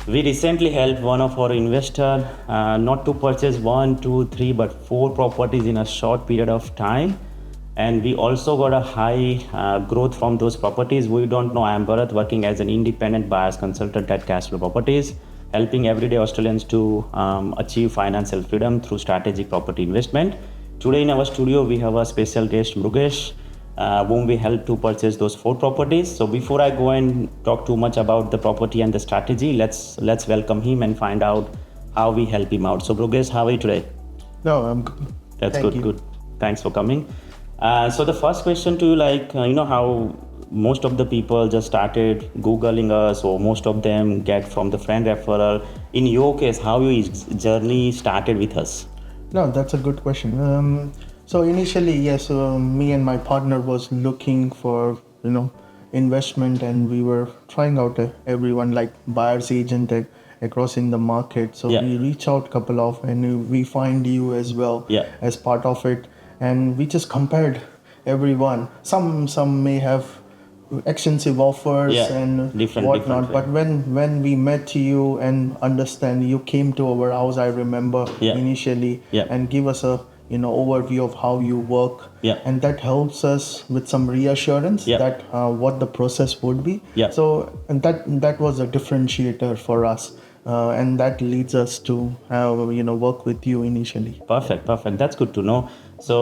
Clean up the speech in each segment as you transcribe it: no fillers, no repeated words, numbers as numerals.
We recently helped one of our investor not to purchase 1, 2, 3, but 4 properties in a short period of time. And we also got a high growth from those properties. We don't know. I am Bharat, working as an independent buyers consultant at Cashflow Properties, helping everyday Australians to achieve financial freedom through strategic property investment. Today in our studio, we have a special guest, Mrugesh, whom we helped to purchase those 4 properties. So before I go and talk too much about the property and the strategy, let's welcome him and find out how we help him out. So Mrugesh, how are you today? No, I'm good. That's Thank good. you. Good. Thanks for coming. So the first question to you, how most of the people just started Googling us, or most of them get from the friend referral. In your case, how your journey started with us? No, that's a good question. So initially, yes, me and my partner was looking for investment, and we were trying out everyone like buyer's agent across in the market. So Yeah. we reach out couple of, and we find you as well Yeah. as part of it, and we just compared everyone. Some may have extensive offers Yeah, and different whatnot, but when we met you and understand, you came to our house, I remember Yeah. initially, Yeah. and give us a overview of how you work, Yeah. and that helps us with some reassurance Yeah. that what the process would be. Yeah. So and that was a differentiator for us, and that leads us to work with you initially. Perfect. That's good to know. So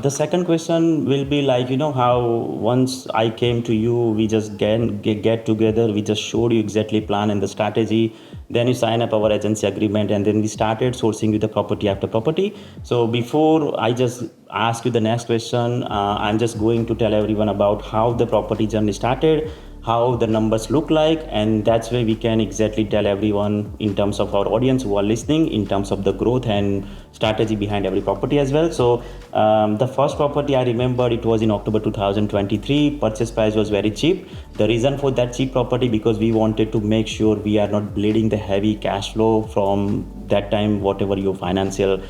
the second question will be how once I came to you, we just get together, we just showed you exactly plan and the strategy. Then you sign up our agency agreement, and then we started sourcing you the property after property. So before I just ask you the next question, I'm just going to tell everyone about how the property journey started, how the numbers look like, and that's where we can exactly tell everyone in terms of our audience who are listening, in terms of the growth and strategy behind every property as well. So the first property, I remember it was in October 2023. Purchase price was very cheap. The reason for that cheap property, because we wanted to make sure we are not bleeding the heavy cash flow from that time, whatever your financial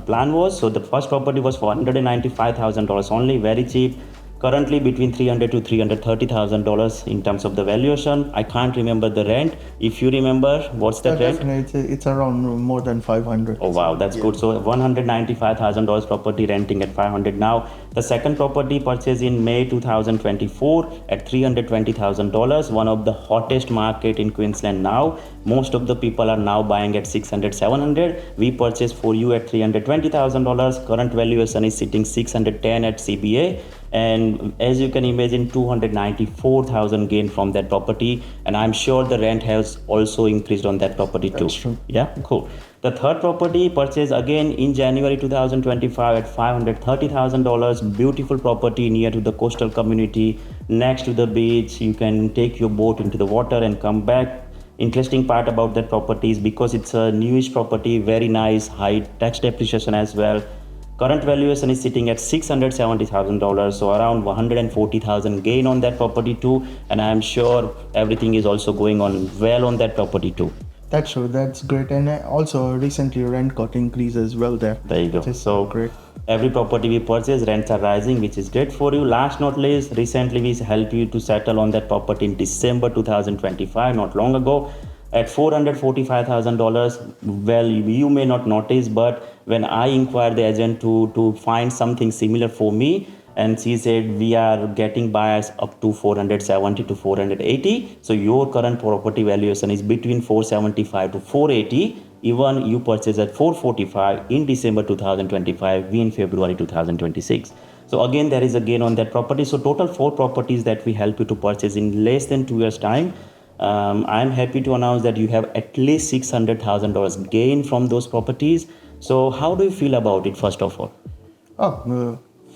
plan was. So the first property was for $195,000 only, very cheap. Currently between $300,000 to $330,000 in terms of the valuation. I can't remember the rent. If you remember, what's the rent? Definitely, it's around more than 500. Oh wow, that's good. So $195,000 property renting at 500 now. The second property purchased in May 2024 at $320,000. One of the hottest market in Queensland now. Most of the people are now buying at 600, 700. We purchased for you at $320,000. Current valuation is sitting 610 at CBA. And as you can imagine, 294,000 gain from that property, and I'm sure the rent has also increased on that property too. That's true. Yeah, cool. The third property purchased again in January 2025 at $530,000. Beautiful property near to the coastal community, next to the beach. You can take your boat into the water and come back. Interesting part about that property is because it's a newish property, very nice, high tax depreciation as well. Current valuation is sitting at $670,000, so around 140,000 gain on that property too. And I'm sure everything is also going on well on that property too. That's true. That's great. And also recently rent got increased as well there. There you go. Which is So great. every property we purchase, rents are rising, which is great for you. Last not least, recently we helped you to settle on that property in December 2025, not long ago, at $445,000. Well, you may not notice, but when I inquired the agent to find something similar for me, and she said we are getting buyers up to 470 to 480. So your current property valuation is between 475 to 480. Even you purchased at 445 in December 2025, we in February 2026. So again, there is a gain on that property. So total 4 properties that we help you to purchase in less than 2 years time. I'm happy to announce that you have at least $600,000 gain from those properties. So how do you feel about it, first of all?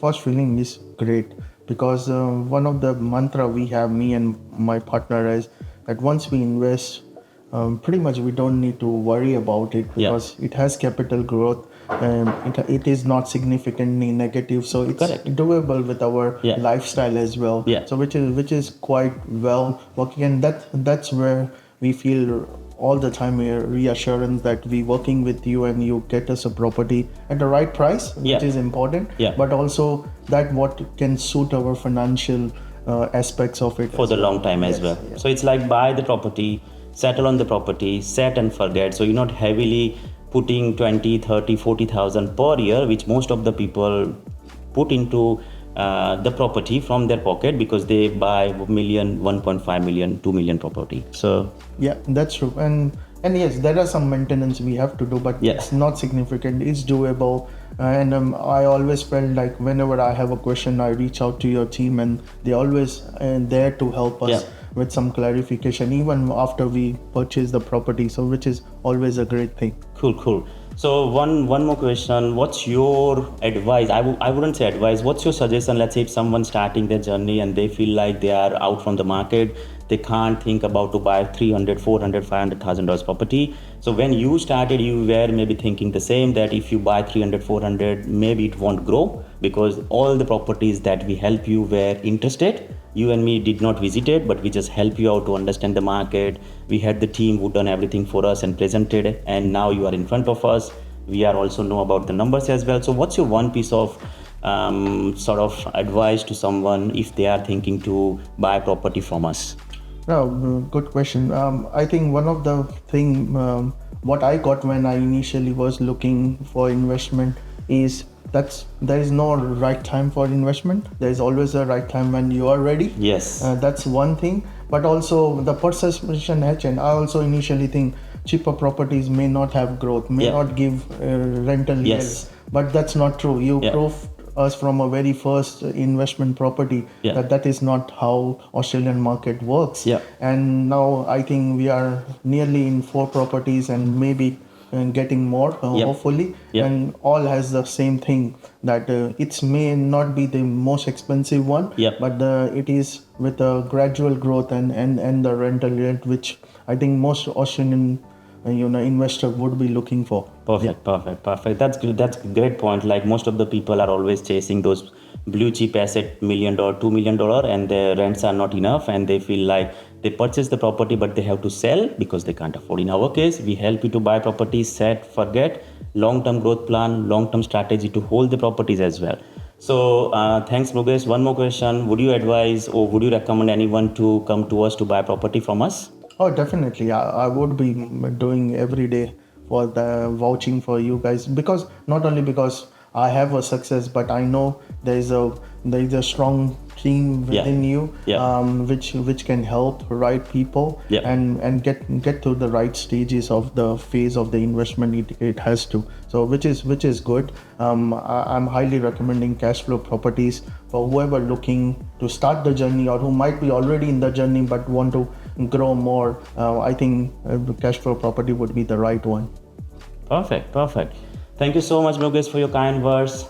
First feeling is great, because one of the mantra we have, me and my partner, is that once we invest, pretty much we don't need to worry about it, because it has capital growth, and it is not significantly negative, so it's Correct. doable with our lifestyle as well. So which is quite well working, and that's where we feel all the time reassurance that we working with you and you get us a property at the right price, which is important, but also that what can suit our financial aspects of it for the long time as well. So it's like buy the property, settle on the property, set and forget. So you're not heavily putting 20, 30, 40,000 per year, which most of the people put into the property from their pocket because they buy million, 1.5 million, 2 million property. So Yeah, that's true. And yes, there are some maintenance we have to do, but Yeah. it's not significant. It's doable. And I always felt like whenever I have a question, I reach out to your team, and they always there to help us Yeah. with some clarification, even after we purchase the property. So, which is always a great thing. Cool. So one more question. What's your advice? I wouldn't say advice. What's your suggestion? Let's say if someone's starting their journey and they feel like they are out from the market, they can't think about to buy 300, 400, 500,000 dollars property. So when you started, you were maybe thinking the same, that if you buy 300, 400, maybe it won't grow because all the properties that we help you were interested. You and me did not visit it, but we just help you out to understand the market. We had the team who done everything for us and presented it, and now you are in front of us. We are also know about the numbers as well. So what's your one piece of sort of advice to someone if they are thinking to buy property from us? No, good question. I think one of the thing what I got when I initially was looking for investment is there is no right time for investment. There is always a right time when you are ready. Yes. That's one thing. But also the perception has changed. I also initially think cheaper properties may not have growth, may Yeah. not give rental Yes. yields. But that's not true. You Yeah. proved us from a very first investment property Yeah. that is not how Australian market works. Yeah. And now I think we are nearly in 4 properties and maybe getting more, Yep. hopefully. Yep. And all has the same thing, that it may not be the most expensive one, Yep. but it is with a gradual growth and the rental rate, which I think most Australian investor would be looking for. Perfect. That's good. That's a great point. Like most of the people are always chasing those blue chip asset, $1 million, $2 million, and their rents are not enough, and they feel like they purchase the property but they have to sell because they can't afford. In our case, we help you to buy properties, set, forget, long-term growth plan, long-term strategy to hold the properties as well. So thanks, Mrugesh. One more question: would you advise or would you recommend anyone to come to us to buy property from us? Oh, definitely. I would be doing every day for the vouching for you guys, because not only because I have a success, but I know there is a strong team within you, Yeah. which can help right people Yeah. and get to the right stages of the phase of the investment it has to. So which is good. I'm highly recommending cash flow properties for whoever looking to start the journey or who might be already in the journey but want to grow more. I think cash flow property would be the right one. Perfect. Thank you so much, Mrugesh, for your kind words.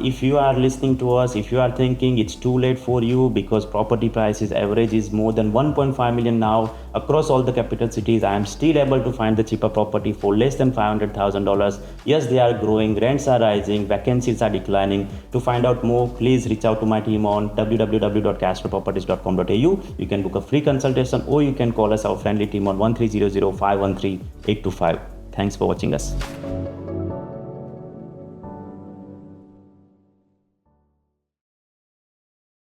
If you are listening to us, if you are thinking it's too late for you because property prices average is more than 1.5 million now across all the capital cities, I am still able to find the cheaper property for less than $500,000. Yes, they are growing, rents are rising, vacancies are declining. To find out more, please reach out to my team on www.cashflowproperties.com.au. You can book a free consultation or you can call us, our friendly team, on 1300 513 825. Thanks for watching us.